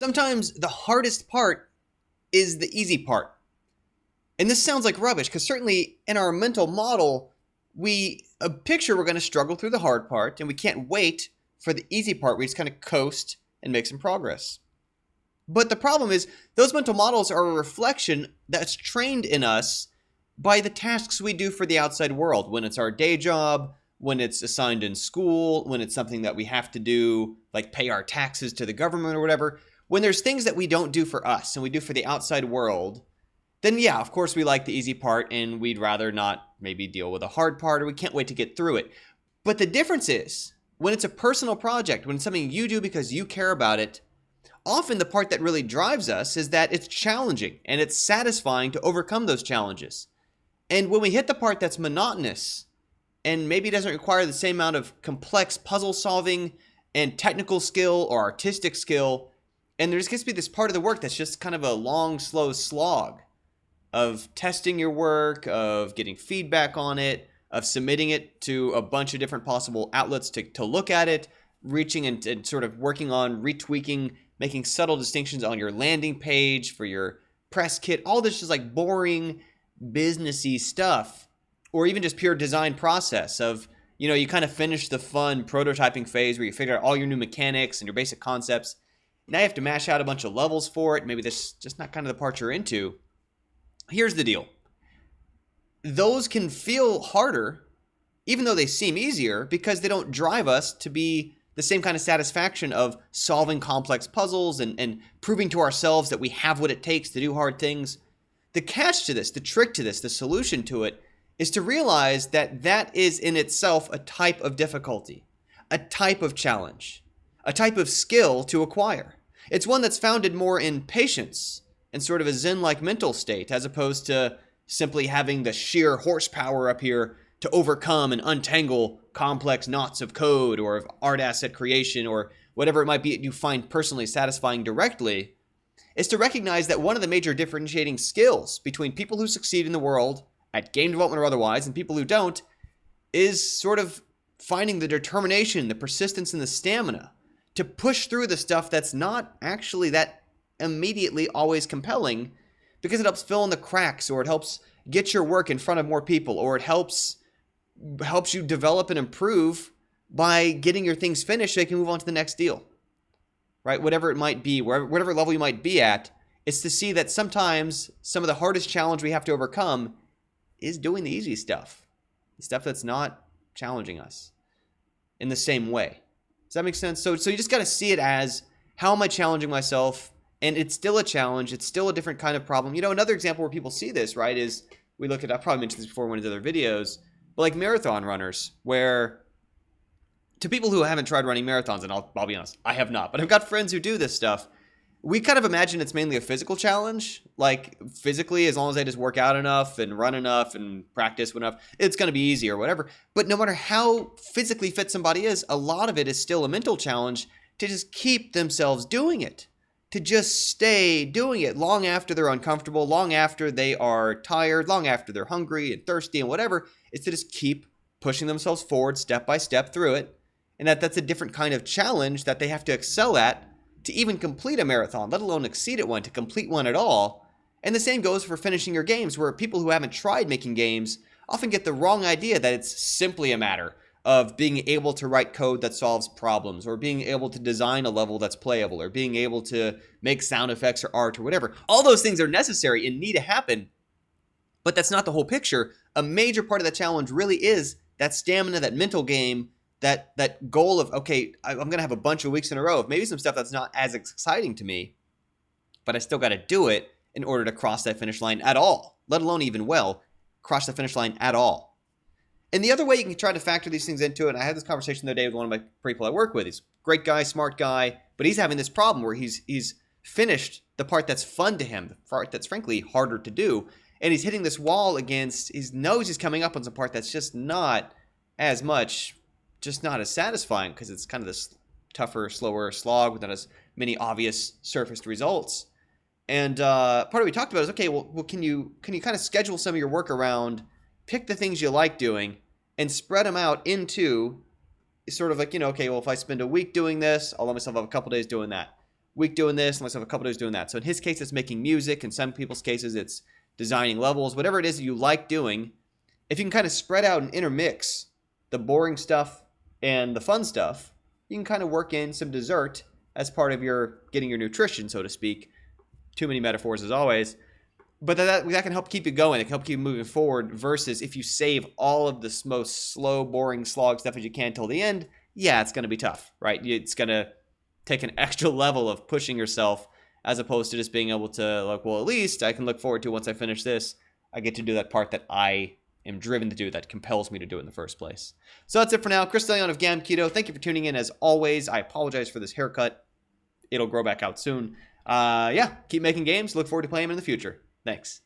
Sometimes the hardest part is the easy part. And this sounds like rubbish because certainly in our mental model, we picture we're going to struggle through the hard part and we can't wait for the easy part. We just kind of coast and make some progress. But the problem is those mental models are a reflection that's trained in us by the tasks we do for the outside world. When it's our day job, when it's assigned in school, when it's something that we have to do, like pay our taxes to the government or whatever. When there's things that we don't do for us and we do for the outside world, then yeah, of course we like the easy part and we'd rather not maybe deal with a hard part or we can't wait to get through it. But the difference is when it's a personal project, when it's something you do because you care about it, often the part that really drives us is that it's challenging and it's satisfying to overcome those challenges. And when we hit the part that's monotonous and maybe doesn't require the same amount of complex puzzle solving and technical skill or artistic skill, and there just gets to be this part of the work that's just kind of a long, slow slog of testing your work, of getting feedback on it, of submitting it to a bunch of different possible outlets to look at it, reaching and sort of working on retweaking, making subtle distinctions on your landing page for your press kit. All this is like boring, businessy stuff, or even just pure design process of, you kind of finish the fun prototyping phase where you figure out all your new mechanics and your basic concepts. Now you have to mash out a bunch of levels for it. Maybe that's just not kind of the part you're into. Here's the deal. Those can feel harder, even though they seem easier, because they don't drive us to be the same kind of satisfaction of solving complex puzzles and proving to ourselves that we have what it takes to do hard things. The catch to this, the trick to this, the solution to it, is to realize that that is in itself a type of difficulty, a type of challenge, a type of skill to acquire. It's one that's founded more in patience and sort of a zen-like mental state, as opposed to simply having the sheer horsepower up here to overcome and untangle complex knots of code or of art asset creation or whatever it might be that you find personally satisfying directly. Is to recognize that one of the major differentiating skills between people who succeed in the world at game development or otherwise and people who don't is sort of finding the determination, the persistence, and the stamina to push through the stuff that's not actually that immediately always compelling, because it helps fill in the cracks, or it helps get your work in front of more people, or it helps you develop and improve by getting your things finished so you can move on to the next deal, right? Whatever it might be, whatever level you might be at, it's to see that sometimes some of the hardest challenge we have to overcome is doing the easy stuff, the stuff that's not challenging us in the same way. Does that make sense? So you just got to see it as, how am I challenging myself? And it's still a challenge. It's still a different kind of problem. Another example where people see this, right, is we look at, I probably mentioned this before in one of the other videos, but like marathon runners, where to people who haven't tried running marathons, and I'll be honest, I have not, but I've got friends who do this stuff. We kind of imagine it's mainly a physical challenge. Like physically, as long as I just work out enough and run enough and practice enough, it's going to be easy or whatever. But no matter how physically fit somebody is, a lot of it is still a mental challenge to just keep themselves doing it. To just stay doing it long after they're uncomfortable, long after they are tired, long after they're hungry and thirsty and whatever. It's to just keep pushing themselves forward step by step through it. And that's a different kind of challenge that they have to excel at to even complete a marathon, let alone exceed at one, to complete one at all. And the same goes for finishing your games, where people who haven't tried making games often get the wrong idea that it's simply a matter of being able to write code that solves problems, or being able to design a level that's playable, or being able to make sound effects or art or whatever. All those things are necessary and need to happen, but that's not the whole picture. A major part of the challenge really is that stamina, that mental game, that goal of, okay, I'm going to have a bunch of weeks in a row of maybe some stuff that's not as exciting to me, but I still got to do it in order to cross that finish line at all, let alone even cross the finish line at all. And the other way you can try to factor these things into it, and I had this conversation the other day with one of my people I work with. He's a great guy, smart guy, but he's having this problem where he's finished the part that's fun to him, the part that's frankly harder to do, and he's hitting this wall against, he knows he's coming up on some part that's just not as much, just not as satisfying, because it's kind of this tougher, slower slog with not as many obvious surfaced results. And part of what we talked about is, okay, well can you kind of schedule some of your work around, pick the things you like doing and spread them out into sort of like, okay, well, if I spend a week doing this, I'll let myself have a couple days doing that. week doing this, unless I have a couple days doing that. So in his case, it's making music. In some people's cases, it's designing levels. Whatever it is that you like doing, if you can kind of spread out and intermix the boring stuff and the fun stuff, you can kind of work in some dessert as part of your getting your nutrition, so to speak. Too many metaphors as always. But that can help keep you going. It can help keep you moving forward versus if you save all of the most slow, boring slog stuff as you can till the end, yeah, it's going to be tough, right? It's going to take an extra level of pushing yourself as opposed to just being able to, like, well, at least I can look forward to once I finish this, I get to do that part that I am driven to do, that compels me to do it in the first place. So that's it for now. Chris DeLeon of GAM Keto. Thank you for tuning in as always. I apologize for this haircut. It'll grow back out soon. Yeah, keep making games. Look forward to playing them in the future. Thanks.